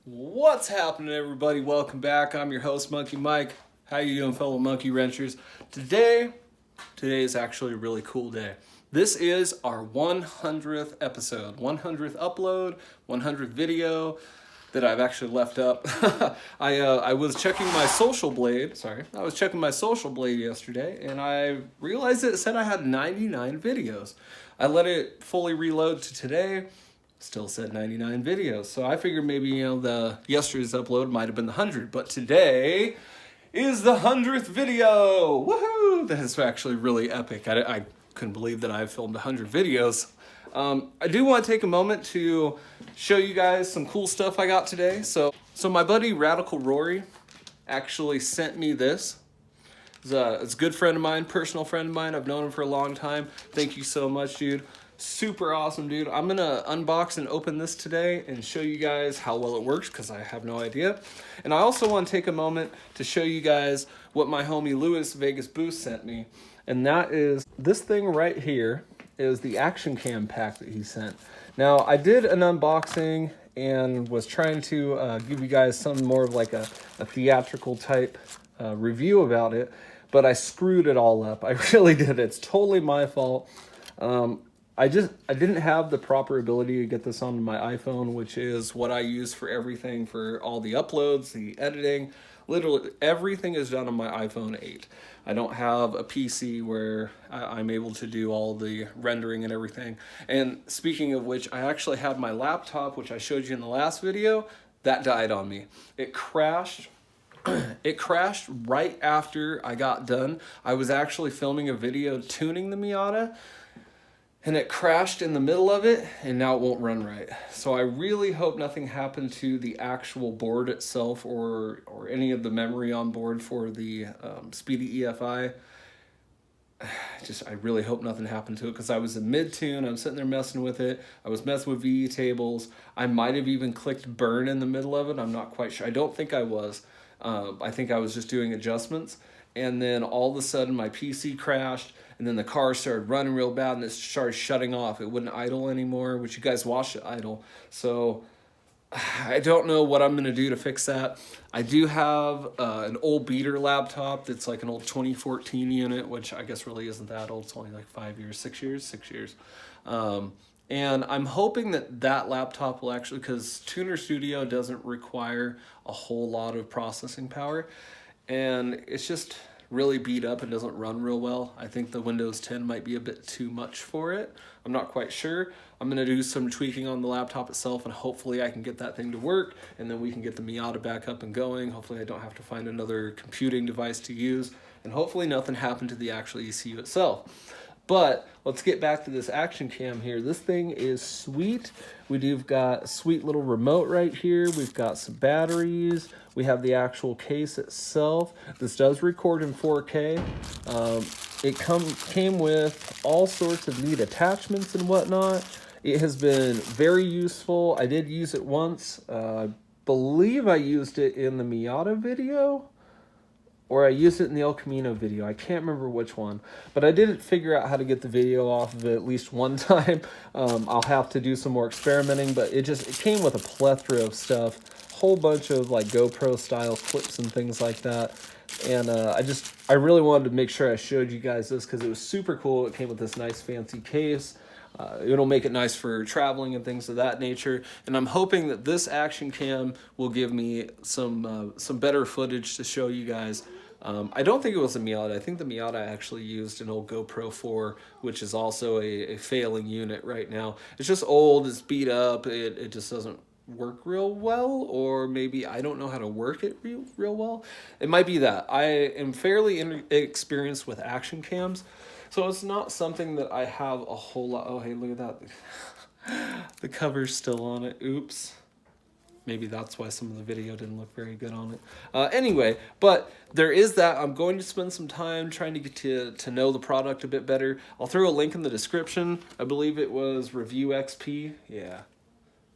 What's happening, everybody? Welcome back. I'm your host, Monkey Mike. How you doing, fellow monkey wrenchers? Today is actually a really cool day. This is our 100th episode, 100th upload, 100th video that I've actually left up. I was checking my social blade. I was checking my social blade yesterday, and I realized it said I had 99 videos. I let it fully reload to today. Still said 99 videos. So I figured maybe, the yesterday's upload might have been the 100, but today is the 100th video. Woohoo! That is actually really epic. I couldn't believe that I filmed 100 videos. I do want to take a moment to show you guys some cool stuff I got today. So my buddy Radical Rory actually sent me this. It's a good friend of mine, personal friend of mine. I've known him for a long time. Thank you so much, dude. Super awesome, dude. I'm gonna unbox and open this today and show you guys how well it works, because I have no idea. And I also want to take a moment to show you guys what my homie Lewis VegasBoost sent me. And that is this thing right here is the action cam pack that he sent. Now, I did an unboxing and was trying to give you guys some more of like a theatrical type review about it, but I screwed it all up. I really did. It's totally my fault. I didn't have the proper ability to get this onto my iPhone, which is what I use for everything, for all the uploads, the editing. Literally everything is done on my iPhone 8. I don't have a PC where I'm able to do all the rendering and everything. And speaking of which, I actually had my laptop, which I showed you in the last video, that died on me. It crashed. It crashed right after I got done. I was actually filming a video tuning the Miata, and it crashed in the middle of it, and now it won't run right. So I really hope nothing happened to the actual board itself or any of the memory on board for the Speedy EFI. I really hope nothing happened to it, because I was in mid-tune. I'm sitting there messing with it. I was messing with VE tables. I might have even clicked burn in the middle of it. I'm not quite sure. I don't think I was. I think I was just doing adjustments. And then all of a sudden my PC crashed, and then the car started running real bad, and it started shutting off. It wouldn't idle anymore, which you guys watched it idle. So I don't know what I'm going to do to fix that. I do have an old beater laptop that's like an old 2014 unit, which I guess really isn't that old. It's only like 6 years. And I'm hoping that laptop will actually, because Tuner Studio doesn't require a whole lot of processing power, and it's just really beat up and doesn't run real well. I think the Windows 10 might be a bit too much for it. I'm not quite sure. I'm going to do some tweaking on the laptop itself, and hopefully I can get that thing to work, and then we can get the Miata back up and going. Hopefully I don't have to find another computing device to use, and hopefully nothing happened to the actual ECU itself. But let's get back to this action cam here. This thing is sweet. We've got a sweet little remote right here. We've got some batteries. We have the actual case itself. This does record in 4K. It came with all sorts of neat attachments and whatnot. It has been very useful. I did use it once. I believe I used it in the Miata video, or I used it in the El Camino video. I can't remember which one, but I did figure out how to get the video off of it at least one time. I'll have to do some more experimenting, but it came with a plethora of stuff, whole bunch of like GoPro style clips and things like that. And I really wanted to make sure I showed you guys this, because it was super cool. It came with this nice fancy case. It'll make it nice for traveling and things of that nature. And I'm hoping that this action cam will give me some better footage to show you guys. I don't think it was a Miata. I think the Miata actually used an old GoPro 4, which is also a failing unit right now. It's just old, it's beat up, it just doesn't work real well, or maybe I don't know how to work it real well. It might be that. I am fairly inexperienced with action cams, so it's not something that I have a whole lot. Oh, hey, look at that. The cover's still on it. Oops. Maybe that's why some of the video didn't look very good on it. Anyway, but there is that. I'm going to spend some time trying to get to know the product a bit better. I'll throw a link in the description. I believe it was Review XP. Yeah.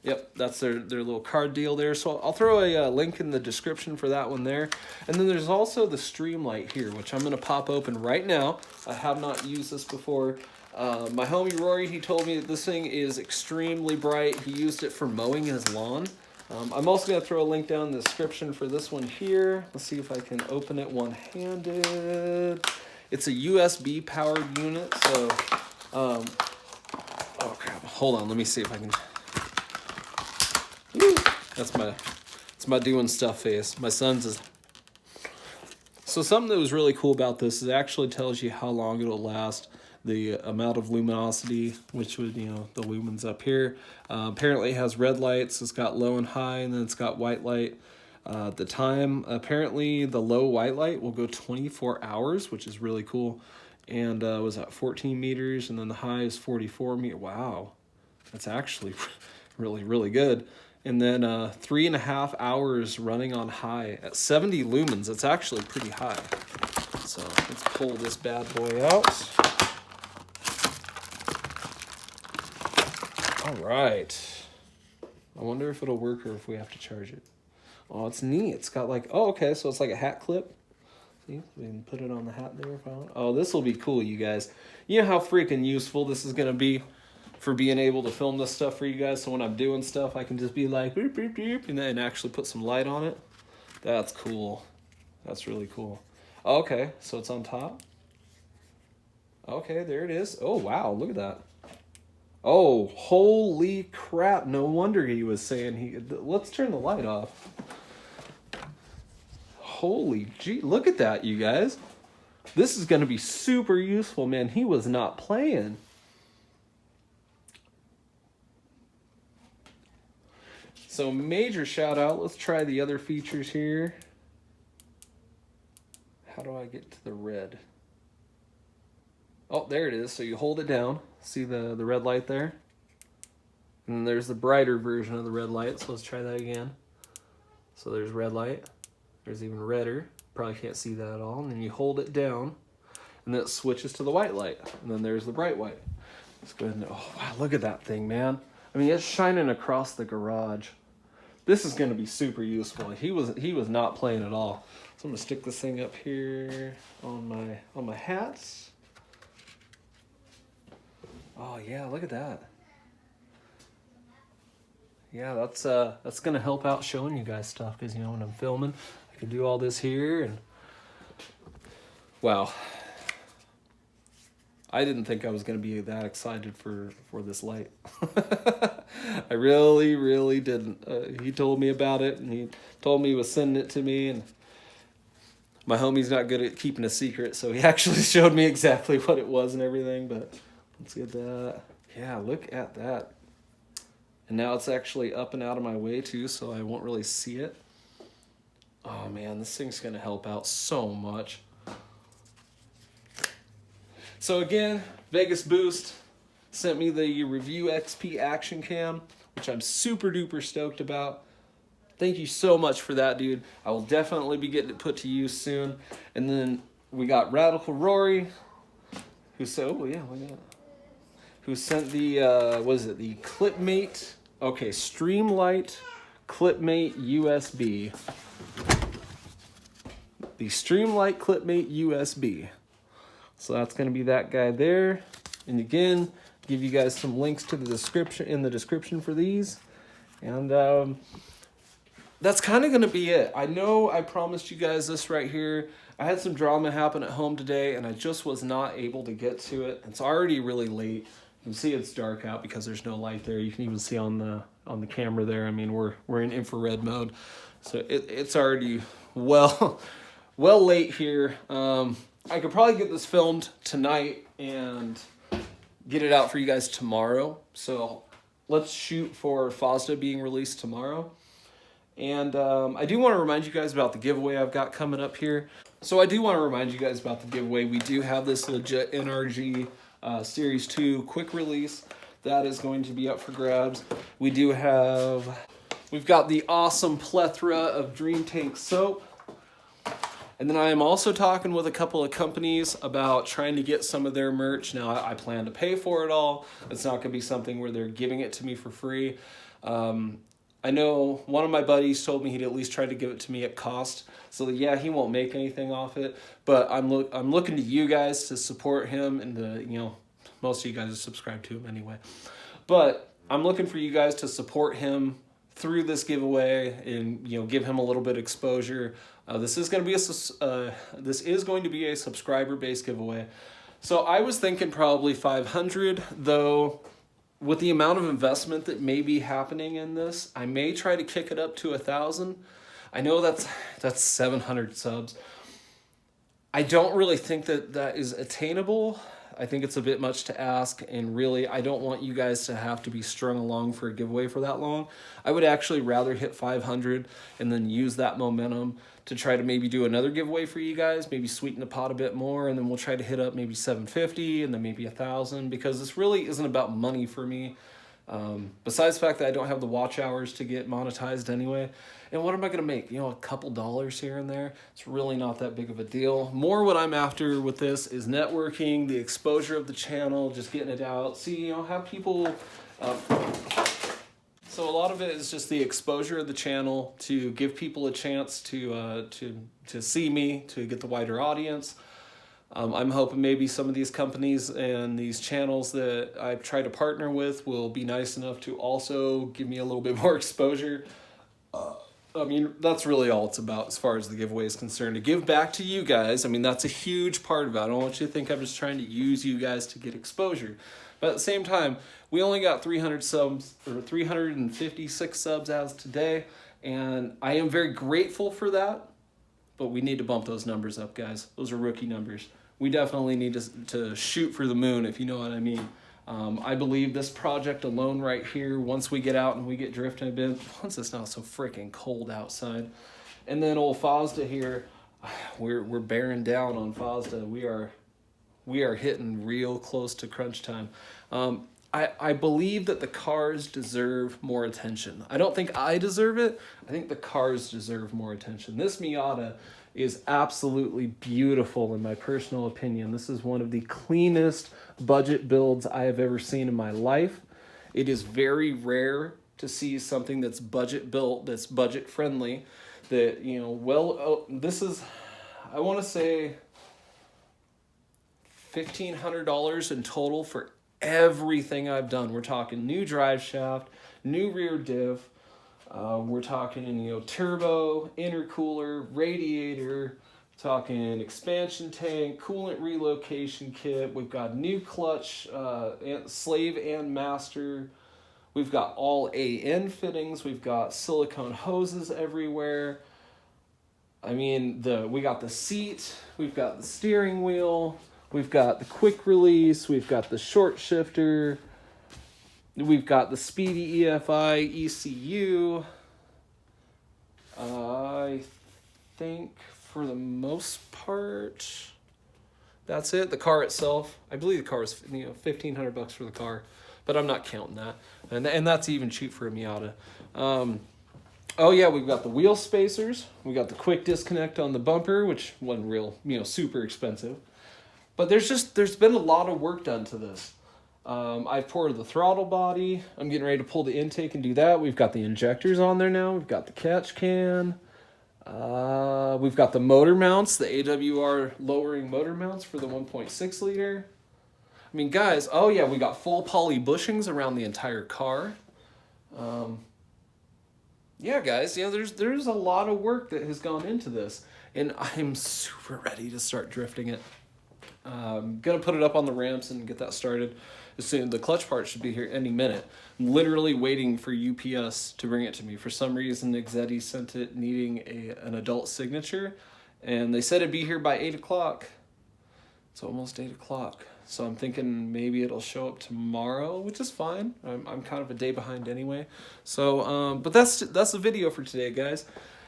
Yep, that's their little card deal there. So I'll throw a link in the description for that one there. And then there's also the Streamlight here, which I'm going to pop open right now. I have not used this before. My homie Rory, he told me that this thing is extremely bright. He used it for mowing his lawn. I'm also going to throw a link down in the description for this one here. Let's see if I can open it one-handed. It's a USB powered unit, so oh crap, hold on, let me see if I can. Woo! That's my doing stuff face. My son's is. So something that was really cool about this is it actually tells you how long it'll last, the amount of luminosity, which would, you know, the lumens up here. Apparently it has red lights, it's got low and high, and then it's got white light. The time, apparently the low white light will go 24 hours, which is really cool. And was at 14 meters, and then the high is 44 meters. Wow, that's actually really, really good. And then 3.5 hours running on high at 70 lumens. It's actually pretty high. So let's pull this bad boy out. All right. I wonder if it'll work or if we have to charge it. Oh, it's neat. It's got like, oh, okay, so it's like a hat clip. See, we can put it on the hat there if I want. Oh, this will be cool, you guys. You know how freaking useful this is going to be for being able to film this stuff for you guys. So when I'm doing stuff, I can just be like, boop, boop, boop, and then actually put some light on it. That's cool. That's really cool. Okay, so it's on top. Okay, there it is. Oh, wow, look at that. Oh, holy crap. No wonder he was saying let's turn the light off. Holy gee, look at that, you guys. This is going to be super useful, man. He was not playing. So major shout out. Let's try the other features here. How do I get to the red? Oh, there it is. So you hold it down. See the red light there? And then there's the brighter version of the red light. So let's try that again. So there's red light. There's even redder. Probably can't see that at all. And then you hold it down, and then it switches to the white light. And then there's the bright white. Let's go ahead and, oh wow, look at that thing, man. I mean, it's shining across the garage. This is going to be super useful. He was not playing at all. So I'm gonna stick this thing up here on my hats. Oh yeah, look at that. Yeah, that's gonna help out showing you guys stuff, because you know when I'm filming, I can do all this here, and wow. I didn't think I was gonna be that excited for this light. I really, really didn't. He told me about it, and he told me he was sending it to me, and my homie's not good at keeping a secret, so he actually showed me exactly what it was and everything, but let's get that. Yeah, look at that. And now it's actually up and out of my way too, so I won't really see it. Oh man, this thing's gonna help out so much. So again, VegasBoost sent me the Review XP Action Cam, which I'm super duper stoked about. Thank you so much for that, dude. I will definitely be getting it put to use soon. And then we got Radical Rory, who said, oh yeah, look at that. Who sent the, what is it, the Clipmate, okay, Streamlight Clipmate USB. The Streamlight Clipmate USB. So that's going to be that guy there. And again, give you guys some links to the description, in the description for these. And that's kind of going to be it. I know I promised you guys this right here. I had some drama happen at home today, and I just was not able to get to it. It's already really late. You can see it's dark out because there's no light there. You can even see on the camera there. I mean, we're in infrared mode, so it's already well late here. I could probably get this filmed tonight and get it out for you guys tomorrow. So let's shoot for FOSDA being released tomorrow. And I do want to remind you guys about the giveaway I've got coming up here. So I do want to remind you guys about the giveaway. We do have this legit NRG Series 2 quick release that is going to be up for grabs. We've got the awesome plethora of Dream Tank soap. And then I am also talking with a couple of companies about trying to get some of their merch. Now I plan to pay for it all. It's not going to be something where they're giving it to me for free. I know one of my buddies told me he'd at least try to give it to me at cost. So yeah, he won't make anything off it, but I'm looking to you guys to support him, and most of you guys are subscribed to him anyway. But I'm looking for you guys to support him through this giveaway and give him a little bit of exposure. This is going to be a subscriber based giveaway. So I was thinking probably 500, though with the amount of investment that may be happening in this, I may try to kick it up to 1,000. I know that's 700 subs. I don't really think that is attainable. I think it's a bit much to ask, and really, I don't want you guys to have to be strung along for a giveaway for that long. I would actually rather hit 500 and then use that momentum to try to maybe do another giveaway for you guys, maybe sweeten the pot a bit more, and then we'll try to hit up maybe 750 and then maybe 1,000, because this really isn't about money for me. Besides the fact that I don't have the watch hours to get monetized anyway. And what am I going to make? A couple dollars here and there. It's really not that big of a deal. More what I'm after with this is networking, the exposure of the channel, just getting it out. See, have people... So a lot of it is just the exposure of the channel to give people a chance to see me, to get the wider audience. I'm hoping maybe some of these companies and these channels that I try to partner with will be nice enough to also give me a little bit more exposure. That's really all it's about as far as the giveaway is concerned. To give back to you guys, that's a huge part of it. I don't want you to think I'm just trying to use you guys to get exposure. But at the same time, we only got 300 subs, or 356 subs as today, and I am very grateful for that, but we need to bump those numbers up, guys. Those are rookie numbers. We definitely need to shoot for the moon, if you know what I mean. I believe this project alone right here, once we get out and we get drifting a bit, once it's not so freaking cold outside, and then old Fazda here, we're bearing down on Fazda. We are hitting real close to crunch time. I believe that the cars deserve more attention. I don't think I deserve it. I think the cars deserve more attention. This Miata is absolutely beautiful in my personal opinion. This is one of the cleanest budget builds I have ever seen in my life. It is very rare to see something that's budget built, that's budget friendly, that, this is, I want to say $1,500 in total for everything I've done. We're talking new drive shaft, new rear diff, we're talking, turbo, intercooler, radiator, talking expansion tank, coolant relocation kit. We've got new clutch, slave and master. We've got all AN fittings. We've got silicone hoses everywhere. We got the seat. We've got the steering wheel. We've got the quick release. We've got the short shifter. We've got the speedy EFI ECU. I think for the most part, that's it. The car itself, I believe the car is $1,500 for the car, but I'm not counting that, and that's even cheap for a Miata. Oh yeah, we've got the wheel spacers. We got the quick disconnect on the bumper, which wasn't real, super expensive. But there's been a lot of work done to this. I've poured the throttle body. I'm getting ready to pull the intake and do that. We've got the injectors on there now. We've got the catch can. We've got the motor mounts, the AWR lowering motor mounts for the 1.6 liter. Guys, oh yeah, we got full poly bushings around the entire car. Yeah, guys, there's a lot of work that has gone into this, and I'm super ready to start drifting it. Gonna put it up on the ramps and get that started as soon. The clutch part should be here any minute. I'm literally waiting for UPS to bring it to me. For some reason, Exetti sent it needing an adult signature, and they said it'd be here by 8 o'clock. It's almost 8 o'clock, so I'm thinking maybe it'll show up tomorrow, which is fine. I'm kind of a day behind anyway. So, but that's the video for today, guys.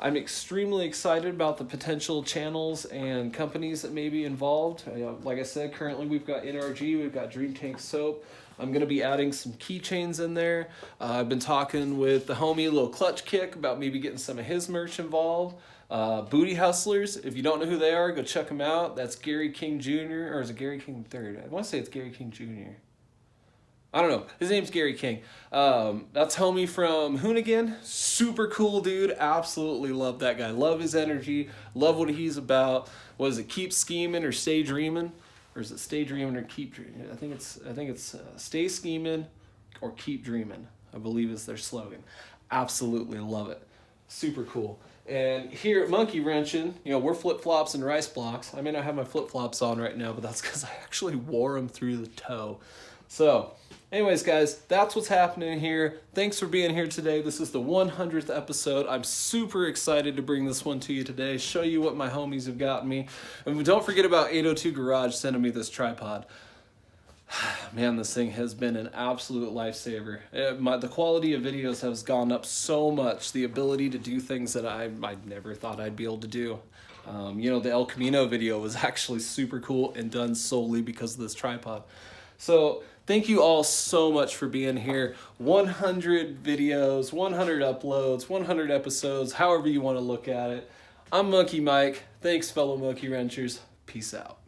I'm extremely excited about the potential channels and companies that may be involved. Like I said, currently we've got NRG, we've got Dream Tank Soap. I'm going to be adding some keychains in there. I've been talking with the homie Lil Clutch Kick about maybe getting some of his merch involved. Booty Hustlers, if you don't know who they are, go check them out. That's Gary King Jr., or is it Gary King III? I want to say it's Gary King Jr. I don't know. His name's Gary King. That's homie from Hoonigan. Super cool dude. Absolutely love that guy. Love his energy. Love what he's about. What is it? Keep scheming or stay dreaming? Or is it stay dreaming or keep dreaming? I think it's stay scheming or keep dreaming, I believe is their slogan. Absolutely love it. Super cool. And here at Monkey Wrenching, we're flip-flops and rice blocks. I may not have my flip-flops on right now, but that's because I actually wore them through the toe. So, anyways, guys, that's what's happening here. Thanks for being here today. This is the 100th episode. I'm super excited to bring this one to you today, show you what my homies have gotten me. And don't forget about 802 Garage sending me this tripod. Man, this thing has been an absolute lifesaver. The quality of videos has gone up so much. The ability to do things that I never thought I'd be able to do. The El Camino video was actually super cool and done solely because of this tripod. So thank you all so much for being here. 100 videos, 100 uploads, 100 episodes, however you want to look at it. I'm Monkey Mike. Thanks, fellow Monkey Wrenchers. Peace out.